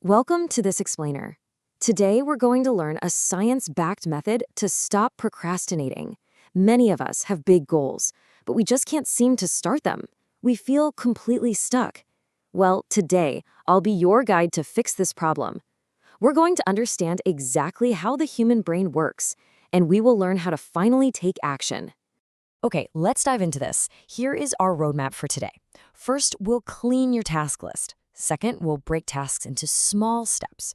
Welcome to this explainer. Today we're going to learn a science-backed method to stop procrastinating. Many of us have big goals, but we just can't seem to start them. We feel completely stuck. Well, today I'll be your guide to fix this problem. We're going to understand exactly how the human brain works, and we will learn how to finally take action. Okay, let's dive into this. Here is our roadmap for today. First, we'll clean your task list. Second, we'll break tasks into small steps.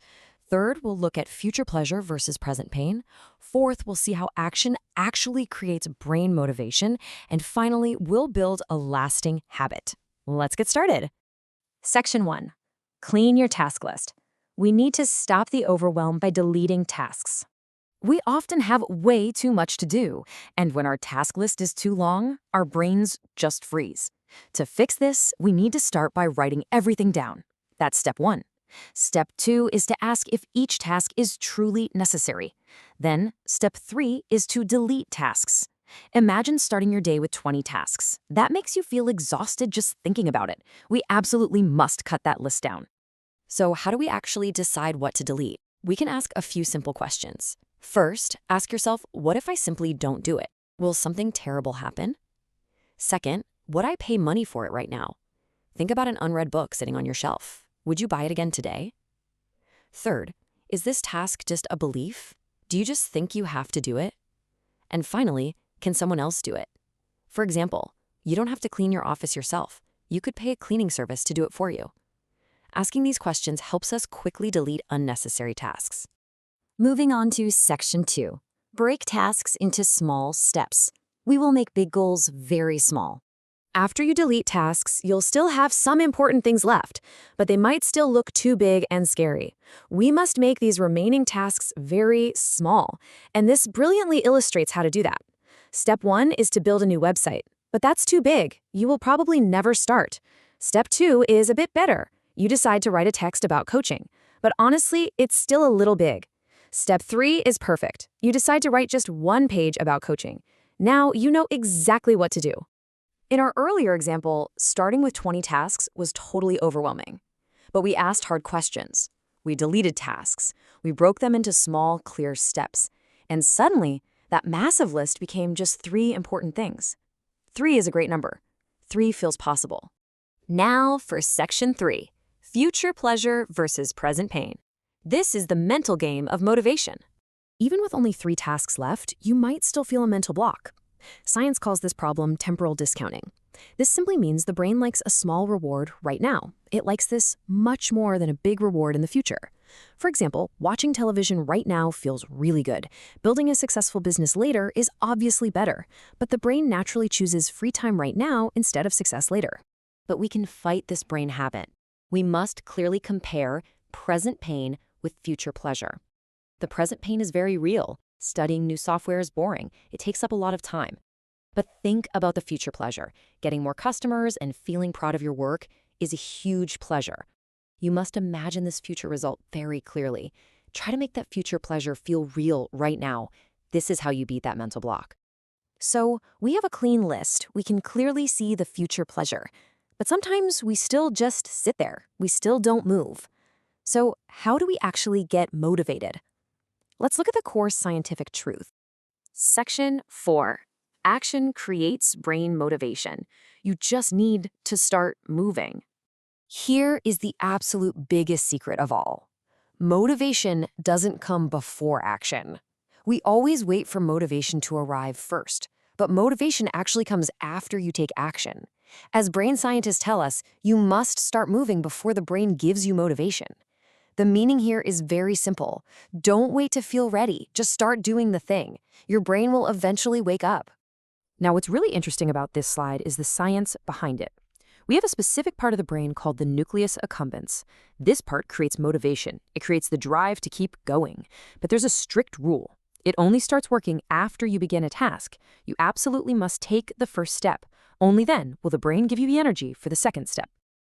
Third, we'll look at future pleasure versus present pain. Fourth, we'll see how action actually creates brain motivation. And finally, we'll build a lasting habit. Let's get started. Section 1. Clean your task list. We need to stop the overwhelm by deleting tasks. We often have way too much to do, and when our task list is too long, our brains just freeze. To fix this, we need to start by writing everything down. That's step 1. Step 2 is to ask if each task is truly necessary. Then, step 3 is to delete tasks. Imagine starting your day with 20 tasks. That makes you feel exhausted just thinking about it. We absolutely must cut that list down. So how do we actually decide what to delete? We can ask a few simple questions. First, ask yourself, what if I simply don't do it? Will something terrible happen? Second, would I pay money for it right now? Think about an unread book sitting on your shelf. Would you buy it again today? Third, is this task just a belief? Do you just think you have to do it? And finally, can someone else do it? For example, you don't have to clean your office yourself. You could pay a cleaning service to do it for you. Asking these questions helps us quickly delete unnecessary tasks. Moving on to Section 2. Break tasks into small steps. We will make big goals very small. After you delete tasks, you'll still have some important things left, but they might still look too big and scary. We must make these remaining tasks very small, and this brilliantly illustrates how to do that. Step 1 is to build a new website, but that's too big. You will probably never start. Step 2 is a bit better. You decide to write a text about coaching, but honestly, it's still a little big. Step 3 is perfect. You decide to write just one page about coaching. Now you know exactly what to do. In our earlier example, starting with 20 tasks was totally overwhelming. But we asked hard questions. We deleted tasks. We broke them into small, clear steps. And suddenly, that massive list became just 3 important things. 3 is a great number. 3 feels possible. Now for Section 3, future pleasure versus present pain. This is the mental game of motivation. Even with only 3 tasks left, you might still feel a mental block. Science calls this problem temporal discounting. This simply means the brain likes a small reward right now. It likes this much more than a big reward in the future. For example, watching television right now feels really good. Building a successful business later is obviously better, but the brain naturally chooses free time right now instead of success later. But we can fight this brain habit. We must clearly compare present pain with future pleasure. The present pain is very real. Studying new software is boring. It takes up a lot of time. But think about the future pleasure. Getting more customers and feeling proud of your work is a huge pleasure. You must imagine this future result very clearly. Try to make that future pleasure feel real right now. This is how you beat that mental block. So, we have a clean list. We can clearly see the future pleasure. But sometimes we still just sit there. We still don't move. So, how do we actually get motivated? Let's look at the core scientific truth. Section 4. Action creates brain motivation. You just need to start moving. Here is the absolute biggest secret of all. Motivation doesn't come before action. We always wait for motivation to arrive first, but motivation actually comes after you take action. As brain scientists tell us, you must start moving before the brain gives you motivation. The meaning here is very simple. Don't wait to feel ready. Just start doing the thing. Your brain will eventually wake up. Now, what's really interesting about this slide is the science behind it. We have a specific part of the brain called the nucleus accumbens. This part creates motivation. It creates the drive to keep going. But there's a strict rule. It only starts working after you begin a task. You absolutely must take the first step. Only then will the brain give you the energy for the second step.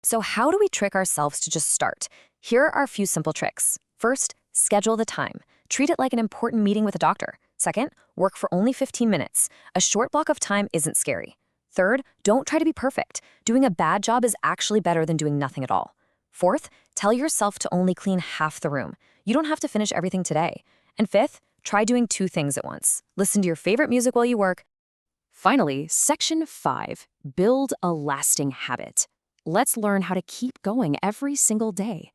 So how do we trick ourselves to just start? Here are a few simple tricks. First, schedule the time. Treat it like an important meeting with a doctor. Second, work for only 15 minutes. A short block of time isn't scary. Third, don't try to be perfect. Doing a bad job is actually better than doing nothing at all. Fourth, tell yourself to only clean half the room. You don't have to finish everything today. And fifth, try doing 2 things at once. Listen to your favorite music while you work. Finally, section 5, build a lasting habit. Let's learn how to keep going every single day.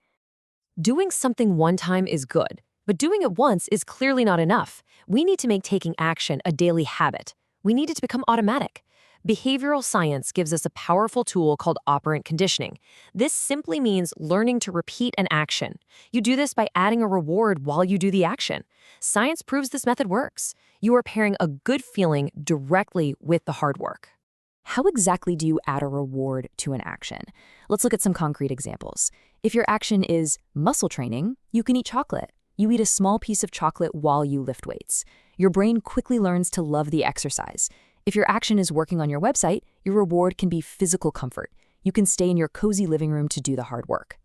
Doing something one time is good, but doing it once is clearly not enough. We need to make taking action a daily habit. We need it to become automatic. Behavioral science gives us a powerful tool called operant conditioning. This simply means learning to repeat an action. You do this by adding a reward while you do the action. Science proves this method works. You are pairing a good feeling directly with the hard work. How exactly do you add a reward to an action? Let's look at some concrete examples. If your action is muscle training, you can eat chocolate. You eat a small piece of chocolate while you lift weights. Your brain quickly learns to love the exercise. If your action is working on your website, your reward can be physical comfort. You can stay in your cozy living room to do the hard work.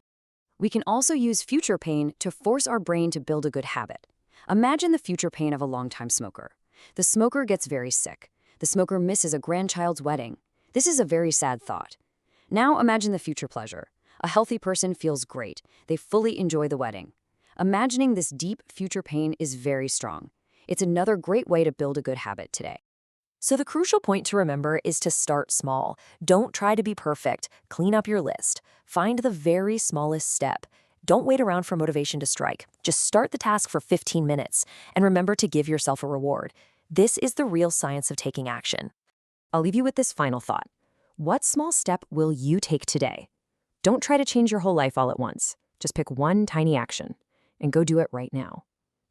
We can also use future pain to force our brain to build a good habit. Imagine the future pain of a longtime smoker. The smoker gets very sick. The smoker misses a grandchild's wedding. This is a very sad thought. Now imagine the future pleasure. A healthy person feels great. They fully enjoy the wedding. Imagining this deep future pain is very strong. It's another great way to build a good habit today. So the crucial point to remember is to start small. Don't try to be perfect. Clean up your list. Find the very smallest step. Don't wait around for motivation to strike. Just start the task for 15 minutes. And remember to give yourself a reward. This is the real science of taking action. I'll leave you with this final thought. What small step will you take today? Don't try to change your whole life all at once. Just pick one tiny action and go do it right now.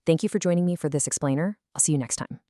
Thank you for joining me for this explainer. I'll see you next time.